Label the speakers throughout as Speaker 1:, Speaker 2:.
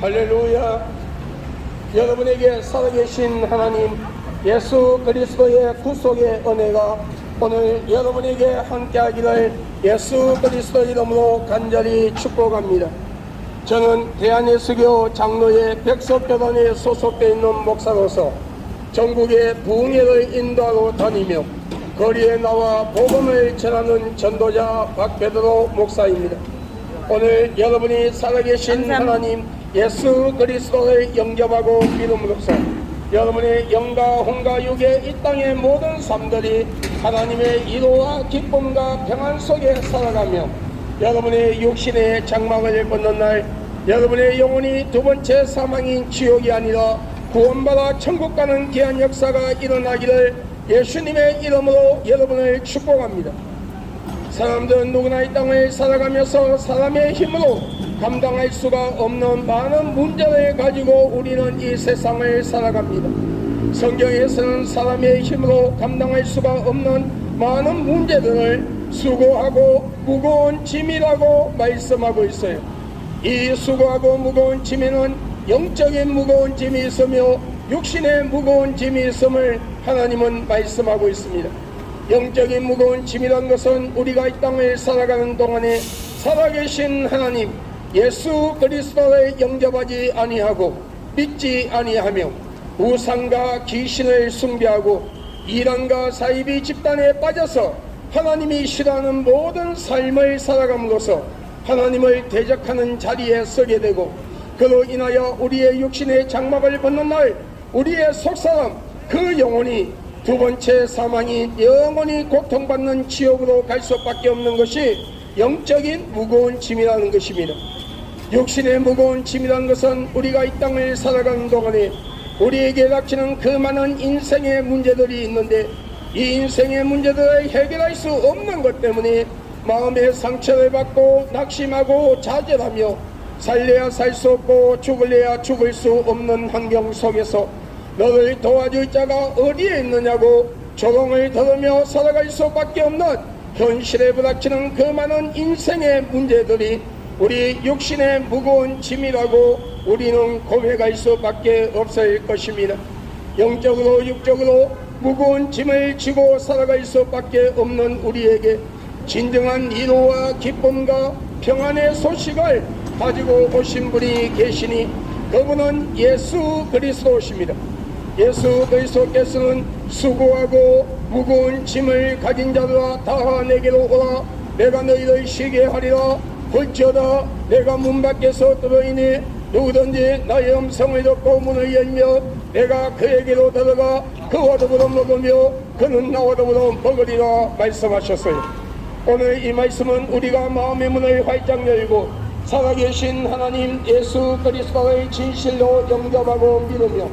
Speaker 1: 할렐루야. 여러분에게 살아계신 하나님 예수 그리스도의 구속의 은혜가 오늘 여러분에게 함께하기를 예수 그리스도 이름으로 간절히 축복합니다. 저는 대한예수교 장로회 백석교단에 소속되어 있는 목사로서 전국의 부흥회를 인도하러 다니며 거리에 나와 복음을 전하는 전도자 박베드로 목사입니다. 오늘 여러분이 살아계신 하나님 예수 그리스도를 영접하고 믿음으로써 여러분의 영과 혼과 육의 이 땅의 모든 삶들이 하나님의 이로와 기쁨과 평안 속에 살아가며 여러분의 육신의 장막을 벗는 날 여러분의 영혼이 두 번째 사망인 지옥이 아니라 구원받아 천국 가는 귀한 역사가 일어나기를 예수님의 이름으로 여러분을 축복합니다. 사람들은 누구나 이 땅을 살아가면서 사람의 힘으로 감당할 수가 없는 많은 문제를 가지고 우리는 이 세상을 살아갑니다. 성경에서는 사람의 힘으로 감당할 수가 없는 많은 문제들을 수고하고 무거운 짐이라고 말씀하고 있어요. 이 수고하고 무거운 짐에는 영적인 무거운 짐이 있으며 육신의 무거운 짐이 있음을 하나님은 말씀하고 있습니다. 영적인 무거운 짐이란 것은 우리가 이 땅을 살아가는 동안에 살아계신 하나님 예수 그리스도를 영접하지 아니하고 믿지 아니하며 우상과 귀신을 숭배하고 이란과 사이비 집단에 빠져서 하나님이 싫어하는 모든 삶을 살아감으로써 하나님을 대적하는 자리에 서게 되고 그로 인하여 우리의 육신의 장막을 벗는 날 우리의 속사람 그 영혼이 두 번째 사망이 영원히 고통받는 지옥으로 갈 수밖에 없는 것이 영적인 무거운 짐이라는 것입니다. 육신의 무거운 짐이라는 것은 우리가 이 땅을 살아가는 동안에 우리에게 닥치는 그 많은 인생의 문제들이 있는데 이 인생의 문제들을 해결할 수 없는 것 때문에 마음의 상처를 받고 낙심하고 좌절하며 살래야 살 수 없고 죽을래야 죽을 수 없는 환경 속에서 너를 도와줄 자가 어디에 있느냐고 조롱을 들으며 살아갈 수밖에 없는 현실에 부닥치는 그 많은 인생의 문제들이 우리 육신의 무거운 짐이라고 우리는 고백할 수밖에 없을 것입니다. 영적으로 육적으로 무거운 짐을 지고 살아갈 수밖에 없는 우리에게 진정한 위로와 기쁨과 평안의 소식을 가지고 오신 분이 계시니 그분은 예수 그리스도십니다. 예수 그리스도께서는 수고하고 무거운 짐을 가진 자들아 다 내게로 오라 내가 너희를 쉬게 하리라. 볼지어다 내가 문 밖에서 들어이니 누구든지 나의 음성을 듣고 문을 열며 내가 그에게로 들어가 그와 더불어 먹으며 그는 나와 더불어 먹으리라 말씀하셨어요. 오늘 이 말씀은 우리가 마음의 문을 활짝 열고 살아계신 하나님 예수 그리스도의 진실로 영접하고 믿으며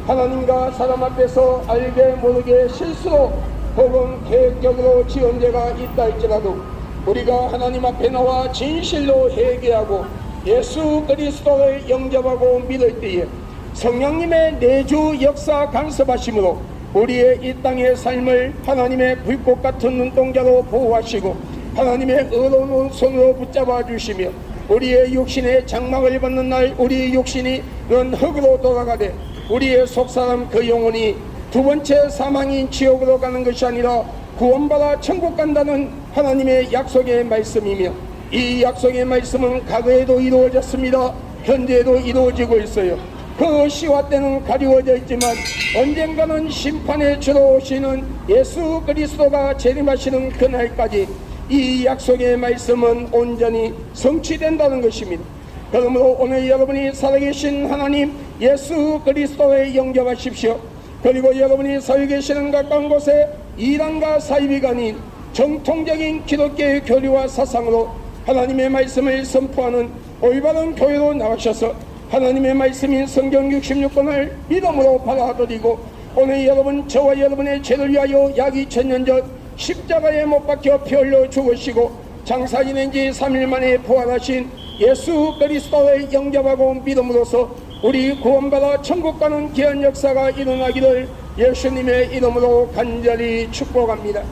Speaker 1: 하나님과 사람 앞에서 알게 모르게 실수로 혹은 계획적으로 지은 죄가 있다 할지라도 우리가 하나님 앞에 나와 진실로 회개하고 예수 그리스도를 영접하고 믿을 때에 성령님의 내주 역사 간섭하심으로 우리의 이 땅의 삶을 하나님의 불꽃 같은 눈동자로 보호하시고 하나님의 의로운 손으로 붙잡아 주시며 우리의 육신의 장막을 받는 날 우리 육신이 넌 흙으로 돌아가되 우리의 속사람 그 영혼이 두 번째 사망인 지옥으로 가는 것이 아니라 구원받아 천국 간다는 하나님의 약속의 말씀이며 이 약속의 말씀은 과거에도 이루어졌습니다. 현재에도 이루어지고 있어요. 그 시와 때는 가리워져 있지만 언젠가는 심판에 주로 오시는 예수 그리스도가 재림하시는 그날까지 이 약속의 말씀은 온전히 성취된다는 것입니다. 그러므로 오늘 여러분이 살아계신 하나님 예수 그리스도에 영접하십시오. 그리고 여러분이 살아계시는 가까운 곳에 이란과 사이비가 아닌 정통적인 기독교의 교리와 사상으로 하나님의 말씀을 선포하는 올바른 교회로 나가셔서 하나님의 말씀인 성경 66권을 믿음으로 받아들이고 오늘 여러분 저와 여러분의 죄를 위하여 약 2000년 전 십자가에 못 박혀 피 흘려 죽으시고 장사 지낸 지 3일 만에 부활하신 예수 그리스도를 영접하고 믿음으로써 우리 구원받아 천국 가는 귀한 역사가 일어나기를 예수님의 이름으로 간절히 축복합니다.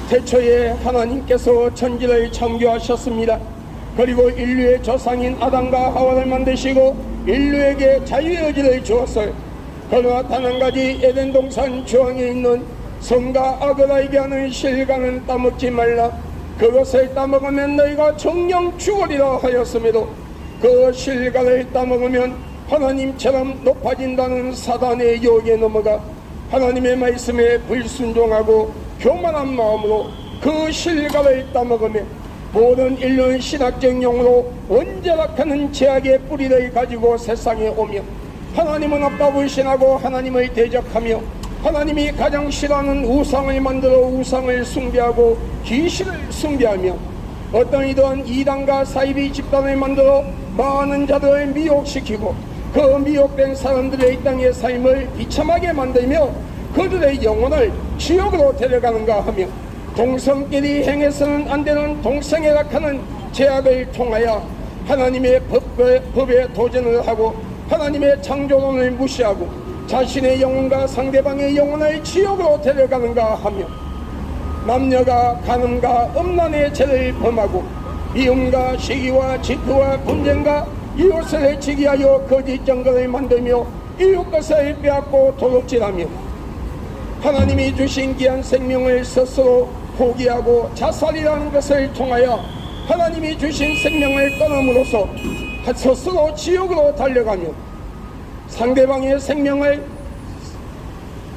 Speaker 1: 태초에 하나님께서 천지를 창조하셨습니다. 그리고 인류의 조상인 아담과 하와를 만드시고 인류에게 자유의 의지를 주었어요. 그러나 단 한 가지, 에덴 동산 중앙에 있는 선과 악을 알게 하는 실과는 따먹지 말라. 그것을 따먹으면 너희가 정령 죽으리라 하였음에도 그 실과를 따먹으면 하나님처럼 높아진다는 사단의 유혹에 넘어가 하나님의 말씀에 불순종하고 교만한 마음으로 그 실과를 따먹으며 모든 인류는 신학적 용어로 원자락하는 죄악의 뿌리를 가지고 세상에 오며 하나님은 없다고 불신하고 하나님을 대적하며 하나님이 가장 싫어하는 우상을 만들어 우상을 숭배하고 귀신을 숭배하며 어떤 이러한 이단과 사이비 집단을 만들어 많은 자들을 미혹시키고 그 미혹된 사람들의 이 땅의 삶을 비참하게 만들며 그들의 영혼을 지옥으로 데려가는가 하며 동성끼리 행해서는 안 되는 동성애락하는 제약을 통하여 하나님의 법에 도전을 하고 하나님의 창조론을 무시하고 자신의 영혼과 상대방의 영혼을 지옥으로 데려가는가 하며 남녀가 간음과 음란의 죄를 범하고 미움과 시기와 질투와 분쟁과 이웃을 해치기 하여 거짓 증거를 만들며 이웃 것을 빼앗고 도둑질하며 하나님이 주신 귀한 생명을 스스로 포기하고 자살이라는 것을 통하여 하나님이 주신 생명을 끊음으로써 스스로 지옥으로 달려가며 상대방의 생명을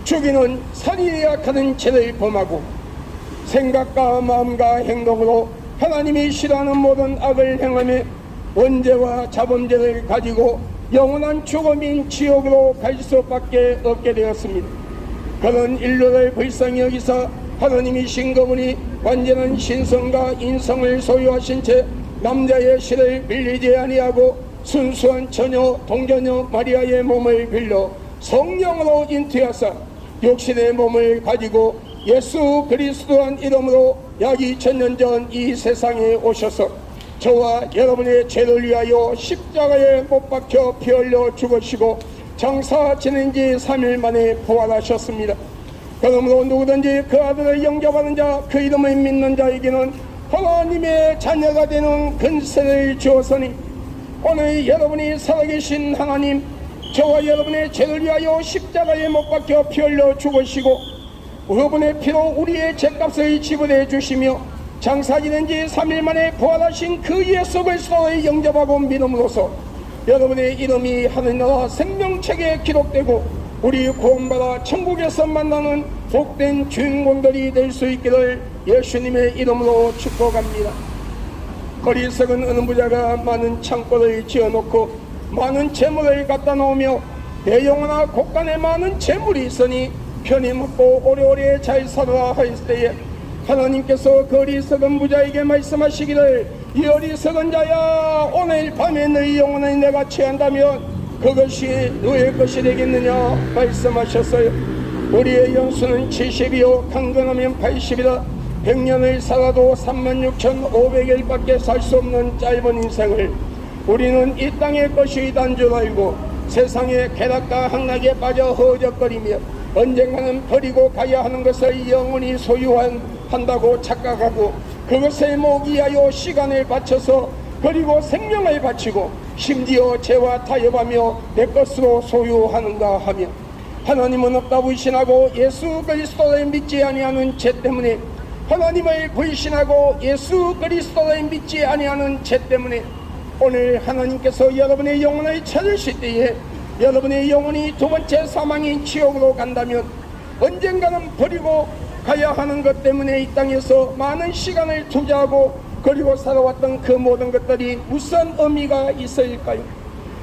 Speaker 1: 죽이는 살인이라 하는 죄를 범하고 생각과 마음과 행동으로 하나님이 싫어하는 모든 악을 행하며 원죄와 자범죄를 가지고 영원한 죽음인 지옥으로 갈 수밖에 없게 되었습니다. 그런 인류를 불쌍히 여기사 하나님이신 그분이 완전한 신성과 인성을 소유하신 채 남자의 실을 빌리지 아니하고 순수한 처녀 동자녀 마리아의 몸을 빌려 성령으로 잉태하사 육신의 몸을 가지고 예수 그리스도란 이름으로 약 2000년 전 이 세상에 오셔서 저와 여러분의 죄를 위하여 십자가에 못 박혀 피 흘려 죽으시고 장사 지낸 지 3일 만에 부활하셨습니다. 그러므로 누구든지 그 아들을 영접하는 자, 그 이름을 믿는 자에게는 하나님의 자녀가 되는 근세를 주었으니 오늘 여러분이 살아계신 하나님, 저와 여러분의 죄를 위하여 십자가에 못 박혀 피 흘려 죽으시고 그분의 피로 우리의 죄값을 지불해 주시며 장사 지낸 지 3일 만에 부활하신 그 예수 그리스도를 영접하고 믿음으로써 여러분의 이름이 하늘나라 생명책에 기록되고 우리 구원받아 천국에서 만나는 복된 주인공들이 될 수 있기를 예수님의 이름으로 축복합니다. 어리석은 어느 부자가 많은 창고를 지어놓고 많은 재물을 갖다 놓으며 내 영혼아 곳간에 많은 재물이 있으니 편히 먹고 오래오래 잘 살아라 하였을 때에 하나님께서 그 어리석은 부자에게 말씀하시기를 이 어리석은 자야, 오늘 밤에 너희 영혼을 내가 취한다면 그것이 너의 것이 되겠느냐 말씀하셨어요. 우리의 연수는 70이요 강건하면 80이다. 100년을 살아도 36,500일밖에 살 수 없는 짧은 인생을 우리는 이 땅의 것이 단 줄 알고 세상의 쾌락과 향락에 빠져 허적거리며 언젠가는 버리고 가야 하는 것을 영원히 소유한다고 착각하고 그것을 모으기 위하여 시간을 바쳐서 그리고 생명을 바치고 심지어 죄와 타협하며 내 것으로 소유하는가 하며 하나님은 없다 불신하고 예수 그리스도를 믿지 아니하는 죄 때문에 하나님을 불신하고 예수 그리스도를 믿지 아니하는 죄 때문에 오늘 하나님께서 여러분의 영혼을 찾으실 때에 여러분의 영혼이 두 번째 사망인 지옥으로 간다면 언젠가는 버리고 가야 하는 것 때문에 이 땅에서 많은 시간을 투자하고 그리고 살아왔던 그 모든 것들이 무슨 의미가 있을까요?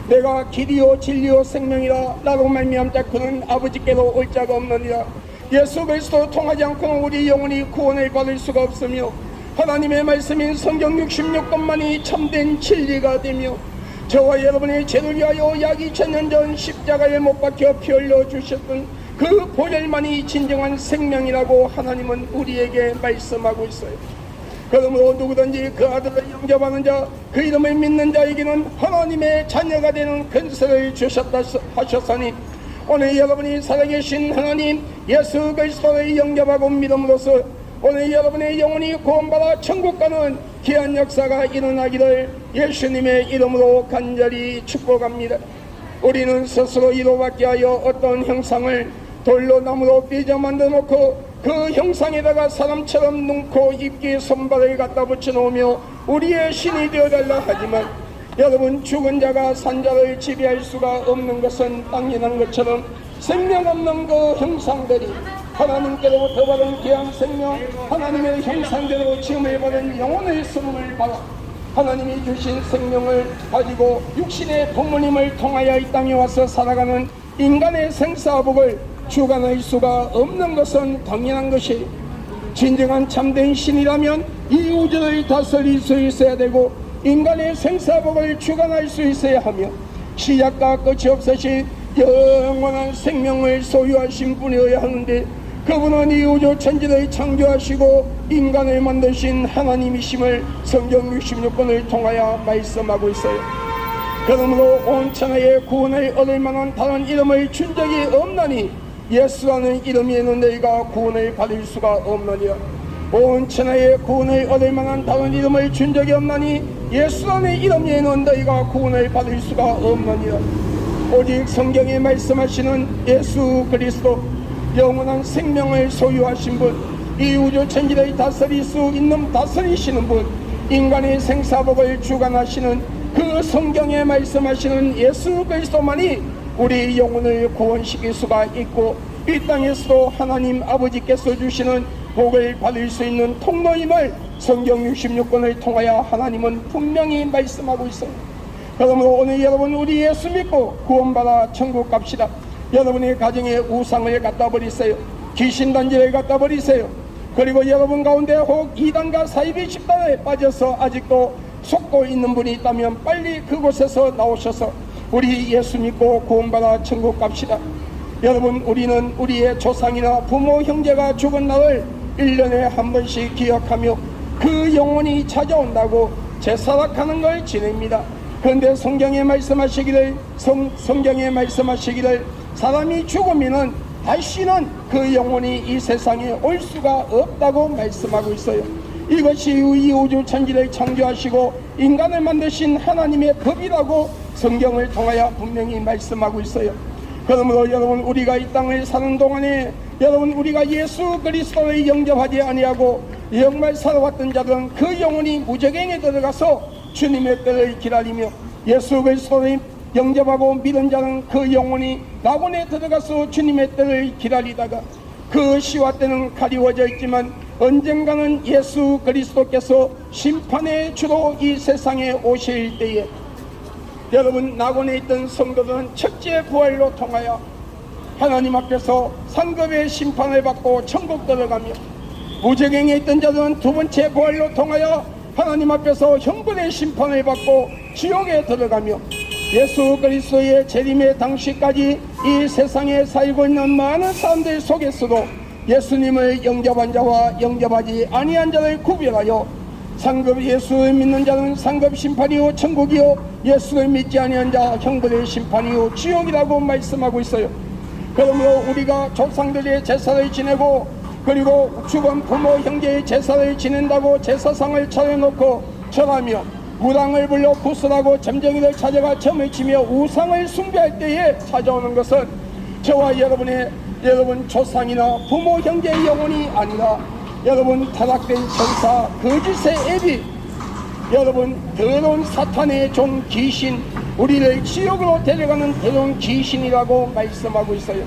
Speaker 1: 내가 길이요 진리요 생명이라 나로 말미암자 그는 아버지께로 올 자가 없느니라. 예수 그리스도를 통하지 않고는 우리 영혼이 구원을 받을 수가 없으며 하나님의 말씀인 성경 66권만이 참된 진리가 되며 저와 여러분의 죄를 위하여 약 2000년 전 십자가에 못 박혀 피 흘려 주셨던 그 보혈만이 진정한 생명이라고 하나님은 우리에게 말씀하고 있어요. 그러므로 누구든지 그 아들을 영접하는 자, 그 이름을 믿는 자에게는 하나님의 자녀가 되는 근세를 주셨다 하셨으니 오늘 여러분이 살아계신 하나님 예수 그리스도를 영접하고 믿음으로써 오늘 여러분의 영혼이 구원받아 천국 가는 귀한 역사가 일어나기를 예수님의 이름으로 간절히 축복합니다. 우리는 스스로 이로받게 하여 어떤 형상을 돌로 나무로 삐져 만들어 놓고 그 형상에다가 사람처럼 눈, 코, 입, 귀, 손발을 갖다 붙여 놓으며 우리의 신이 되어달라 하지만, 여러분, 죽은 자가 산 자를 지배할 수가 없는 것은 당연한 것처럼 생명 없는 그 형상들이 하나님께로부터 받은 귀한 생명, 하나님의 형상대로 지음을 받은 영혼의 성을 받아 하나님이 주신 생명을 가지고 육신의 부모님을 통하여 이 땅에 와서 살아가는 인간의 생사복을 주관할 수가 없는 것은 당연한 것이, 진정한 참된 신이라면 이 우주를 다스릴 수 있어야 되고 인간의 생사복을 주관할 수 있어야 하며 시작과 끝이 없으신 영원한 생명을 소유하신 분이어야 하는데, 그분은 이 우주 천지를 창조하시고 인간을 만드신 하나님이심을 성경 66권을 통하여 말씀하고 있어요. 그러므로 온 천하의 구원을 얻을 만한 다른 이름을 준 적이 없나니 예수라는 이름에는 너희가 구원을 받을 수가 없느니라. 온 천하의 구원을 얻을 만한 다른 이름을 준 적이 없나니 예수라는 이름에는 너희가 구원을 받을 수가 없느니라. 오직 성경에 말씀하시는 예수 그리스도, 영원한 생명을 소유하신 분, 이 우주 천지를 다스릴 수 있는 다스리시는 분, 인간의 생사복을 주관하시는 그 성경에 말씀하시는 예수 그리스도만이 우리 영혼을 구원시킬 수가 있고 이 땅에서도 하나님 아버지께서 주시는 복을 받을 수 있는 통로임을 성경 66권을 통하여 하나님은 분명히 말씀하고 있어요. 그러므로 오늘 여러분, 우리 예수 믿고 구원받아 천국 갑시다. 여러분의 가정에 우상을 갖다 버리세요. 귀신단지를 갖다 버리세요. 그리고 여러분 가운데 혹 이단과 사이비 집단에 빠져서 아직도 속고 있는 분이 있다면 빨리 그곳에서 나오셔서 우리 예수 믿고 구원받아 천국 갑시다. 여러분, 우리는 우리의 조상이나 부모, 형제가 죽은 날을 1년에 한 번씩 기억하며 그 영혼이 찾아온다고 제사락하는 걸 지냅니다. 그런데 성경에 말씀하시기를 사람이 죽으면은 다시는 그 영혼이 이 세상에 올 수가 없다고 말씀하고 있어요. 이것이 이 우주 천지를 창조하시고 인간을 만드신 하나님의 법이라고 성경을 통하여 분명히 말씀하고 있어요. 그러므로 여러분, 우리가 이 땅을 사는 동안에 여러분, 우리가 예수 그리스도를 영접하지 아니하고 정말 살아왔던 자들은 그 영혼이 무저갱에 들어가서 주님의 때를 기다리며, 예수 그리스도를 영접하고 믿은 자는 그 영혼이 낙원에 들어가서 주님의 때를 기다리다가 그 시와 때는 가리워져 있지만 언젠가는 예수 그리스도께서 심판의 주로 이 세상에 오실 때에 여러분, 낙원에 있던 성도들은 첫째 부활로 통하여 하나님 앞에서 상급의 심판을 받고 천국 들어가며, 무저갱에 있던 자들은 두 번째 부활로 통하여 하나님 앞에서 형벌의 심판을 받고 지옥에 들어가며, 예수 그리스도의 재림의 당시까지 이 세상에 살고 있는 많은 사람들 속에서도 예수님을 영접한 자와 영접하지 아니한 자를 구별하여 상급, 예수를 믿는 자는 상급 심판이요 천국이요, 예수를 믿지 아니한 자 형벌의 심판이요 지옥이라고 말씀하고 있어요. 그러므로 우리가 조상들의 제사를 지내고 그리고 죽은 부모 형제의 제사를 지낸다고 제사상을 차려놓고 절하며 무당을 불러 구슬하고 점쟁이를 찾아가 점을 치며 우상을 숭배할 때에 찾아오는 것은 저와 여러분 조상이나 부모 형제의 영혼이 아니라 여러분 타락된 천사, 거짓의 애비, 여러분 더러운 사탄의 종 귀신, 우리를 지옥으로 데려가는 더러운 귀신이라고 말씀하고 있어요.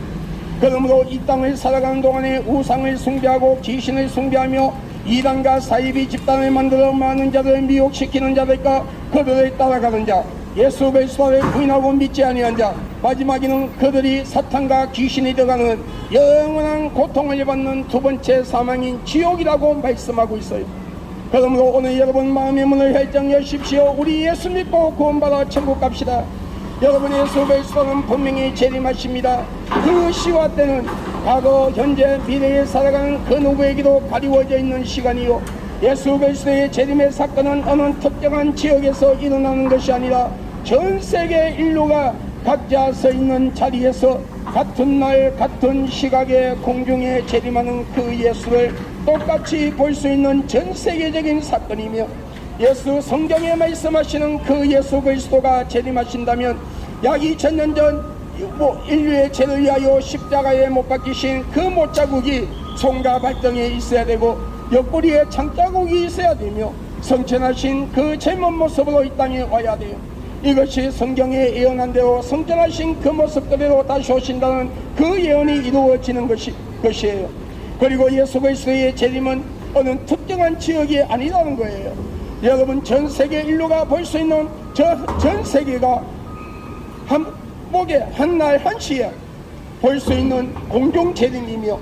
Speaker 1: 그러므로 이 땅을 살아가는 동안에 우상을 숭배하고 귀신을 숭배하며 이단과 사이비 집단을 만들어 많은 자들을 미혹시키는 자들과 그들을 따라가는 자, 예수 그리스도를 부인하고 믿지 아니한 자, 마지막에는 그들이 사탄과 귀신이 들어가는 영원한 고통을 받는 두 번째 사망인 지옥이라고 말씀하고 있어요. 그러므로 오늘 여러분 마음의 문을 활짝 여십시오. 우리 예수 믿고 구원받아 천국 갑시다. 여러분, 예수 그리스도는 분명히 재림하십니다. 그 시와 때는 과거, 현재, 미래에 살아가는 그 누구에게도 가리워져 있는 시간이요, 예수 그리스도의 재림의 사건은 어느 특정한 지역에서 일어나는 것이 아니라 전 세계 인류가 각자 서 있는 자리에서 같은 날 같은 시각에 공중에 재림하는 그 예수를 똑같이 볼 수 있는 전 세계적인 사건이며, 예수 성경에 말씀하시는 그 예수 그리스도가 재림하신다면 약 2000년 전 인류의 죄를 위하여 십자가에 못 박히신 그 못자국이 손과 발등에 있어야 되고 옆구리에 창자국이 있어야 되며 성천하신 그 젊은 모습으로 이 땅에 와야 돼요. 이것이 성경에 예언한 대로 성천하신 그 모습 그대로 다시 오신다는 그 예언이 이루어지는 것이에요. 그리고 예수 그리스도의 재림은 어느 특정한 지역이 아니라는 거예요. 여러분, 전 세계 인류가 볼 수 있는 전 세계가 한날 한시에 볼 수 있는 공동 재림이며,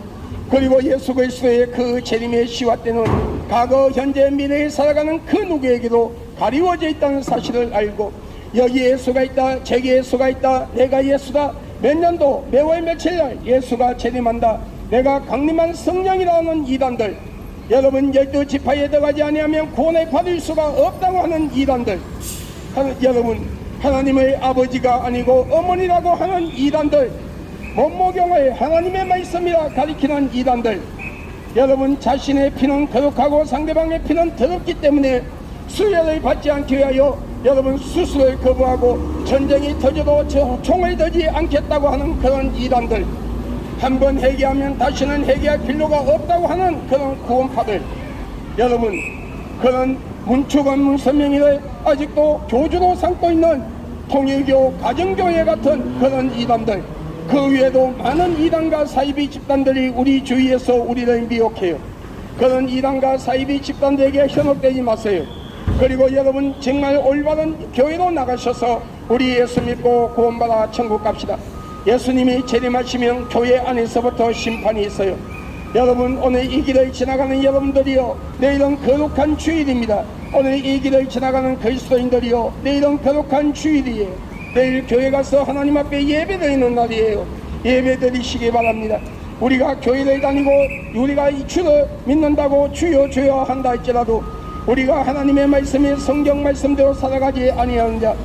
Speaker 1: 그리고 예수 그리스도의 그 재림의 시와 때는 과거, 현재, 미래에 살아가는 그 누구에게도 가리워져 있다는 사실을 알고, 여기 예수가 있다, 저기 예수가 있다, 내가 예수다, 몇 년도 매월 며칠날 예수가 재림한다, 내가 강림한 성령이라는 이단들, 여러분 12지파에 들어가지 아니하면 구원을 받을 수가 없다고 하는 이단들, 여러분 하나님의 아버지가 아니고 어머니라고 하는 이단들, 못모경을 하나님의 말씀이라 가리키는 이단들, 여러분 자신의 피는 거룩하고 상대방의 피는 더럽기 때문에 수혈을 받지 않기 위하여 여러분 수술을 거부하고 전쟁이 터져도 총을 들지 않겠다고 하는 그런 이단들, 한번 회개하면 다시는 회개할 필요가 없다고 하는 그런 구원파들, 여러분 그런 문초관 문선명이를 아직도 교주로 삼고 있는 통일교 가정교회 같은 그런 이단들, 그 외에도 많은 이단과 사이비 집단들이 우리 주위에서 우리를 미혹해요. 그런 이단과 사이비 집단들에게 현혹되지 마세요. 그리고 여러분 정말 올바른 교회로 나가셔서 우리 예수 믿고 구원받아 천국 갑시다. 예수님이 재림하시면 교회 안에서부터 심판이 있어요. 여러분 오늘 이 길을 지나가는 여러분들이요, 내일은 거룩한 주일입니다. 오늘 이 길을 지나가는 그리스도인들이요, 내일은 거룩한 주일이에요. 내일 교회 가서 하나님 앞에 예배드리는 날이에요. 예배드리시기 바랍니다. 우리가 교회를 다니고 우리가 이 주를 믿는다고 주여 주여 한다 할지라도 우리가 하나님의 말씀이 성경 말씀대로 살아가지 아니하는 자,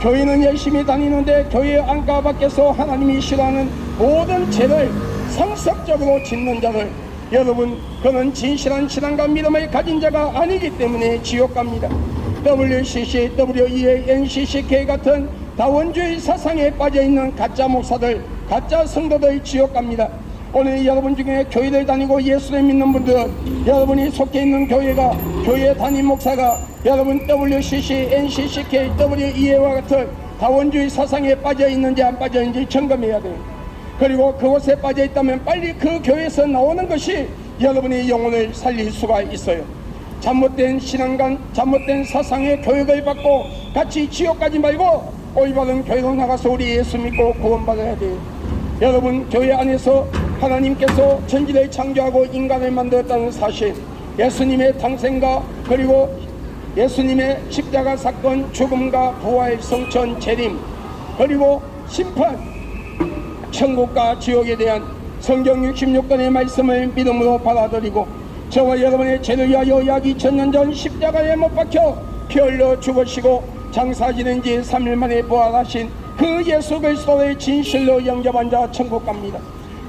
Speaker 1: 교회는 열심히 다니는데 교회 안가 밖에서 하나님이 싫어하는 모든 죄를 상습적으로 짓는 자들, 여러분 그는 진실한 신앙과 믿음을 가진 자가 아니기 때문에 지옥 갑니다. WCC, WEA, NCCK 같은 다원주의 사상에 빠져있는 가짜 목사들, 가짜 성도들 지옥 갑니다. 오늘 여러분 중에 교회를 다니고 예수를 믿는 분들은 여러분이 속해 있는 교회가, 교회 담임 목사가 여러분 WCC, NCCK, WEA와 같은 다원주의 사상에 빠져있는지 안 빠져있는지 점검해야 돼요. 그리고 그곳에 빠져있다면 빨리 그 교회에서 나오는 것이 여러분의 영혼을 살릴 수가 있어요. 잘못된 신앙관, 잘못된 사상의 교육을 받고 같이 지옥 가지 말고 올바른 교회로 나가서 우리 예수 믿고 구원받아야 돼요. 여러분 교회 안에서 하나님께서 천지를 창조하고 인간을 만들었다는 사실, 예수님의 탄생과 그리고 예수님의 십자가 사건, 죽음과 부활, 성천, 재림, 그리고 심판, 천국과 지옥에 대한 성경 66권의 말씀을 믿음으로 받아들이고 저와 여러분의 죄를 위하여 약 2000년 전 십자가에 못 박혀 피 흘려 죽으시고 장사 지낸 지 3일 만에 부활하신 그 예수 그리스도를 진실로 영접한 자 천국 갑니다.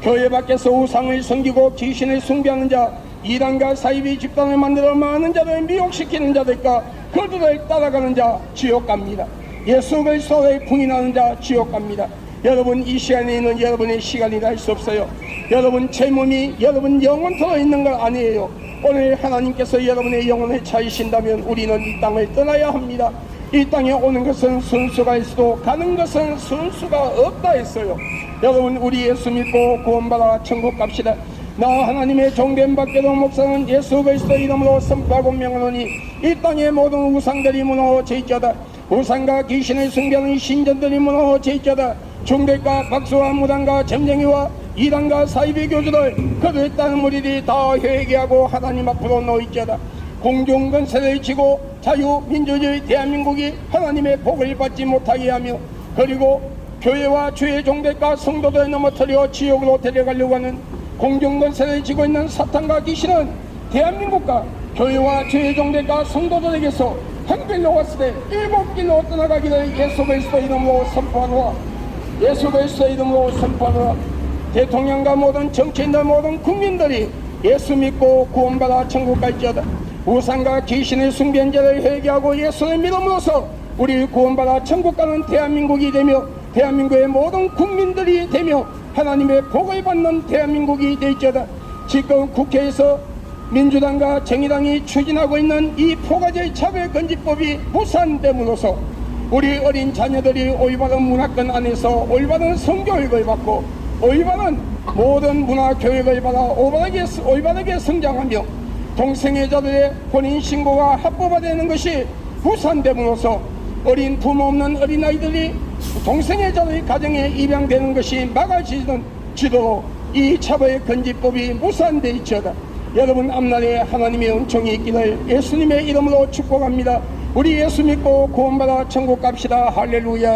Speaker 1: 교회 밖에서 우상을 섬기고 귀신을 숭배하는 자, 이단과 사이비 집단을 만들어 많은 자를 미혹시키는 자들과 그들을 따라가는 자 지옥 갑니다. 예수 그리스도를 부인하는 자 지옥 갑니다. 여러분 이 시간에 있는 여러분의 시간이라 할 수 없어요. 여러분 제 몸이 여러분 영원토록 있는 건 아니에요. 오늘 하나님께서 여러분의 영혼을 찾으신다면 우리는 이 땅을 떠나야 합니다. 이 땅에 오는 것은 순수가 있어도 가는 것은 순수가 없다 했어요. 여러분 우리 예수 믿고 구원받아 천국 갑시다. 나 하나님의 종된 밖에도 목사는 예수 그리스도 이름으로 선포하고 명하노니 이 땅의 모든 우상들이 무너질지어다. 우상과 귀신을 숭배하는 신전들이 무너질지어다. 종들과 박수와 무당과 점쟁이와 이단과 사이비 교주들 그들 따는 무리들이 다 회개하고 하나님 앞으로 놓일지어다. 공중건세를 지고 자유민주주의 대한민국이 하나님의 복을 받지 못하게 하며 그리고 교회와 주의 종들과 성도들 넘어뜨려 지옥으로 데려가려고 하는 공중건세를 지고 있는 사탄과 귀신은 대한민국과 교회와 주의 종들과 성도들에게서 한 길로 왔을 때 7길로 떠나가기를 예수 그리스도 이름으로 선포하노라. 예수 그리스도 이름으로 선포하노라. 대통령과 모든 정치인들 모든 국민들이 예수 믿고 구원받아 천국 갈지어다. 우상과 귀신의 숭배자를 회개하고 예수를 믿음으로써 우리 구원받아 천국 가는 대한민국이 되며 대한민국의 모든 국민들이 되며 하나님의 복을 받는 대한민국이 될지어다. 지금 국회에서 민주당과 정의당이 추진하고 있는 이 포괄적 차별금지법이 무산됨으로써 우리 어린 자녀들이 올바른 문화권 안에서 올바른 성교육을 받고 올바른 모든 문화교육을 받아 올바르게 성장하며 동성애자들의 혼인신고가 합법화되는 것이 무산됨으로써 어린 부모 없는 어린아이들이 동성애자들의 가정에 입양되는 것이 막아지도록 이 차별금지법이 무산되어있지어다. 여러분 앞날에 하나님의 은총이 있기를 예수님의 이름으로 축복합니다. 우리 예수 믿고 구원받아 천국 갑시다. 할렐루야.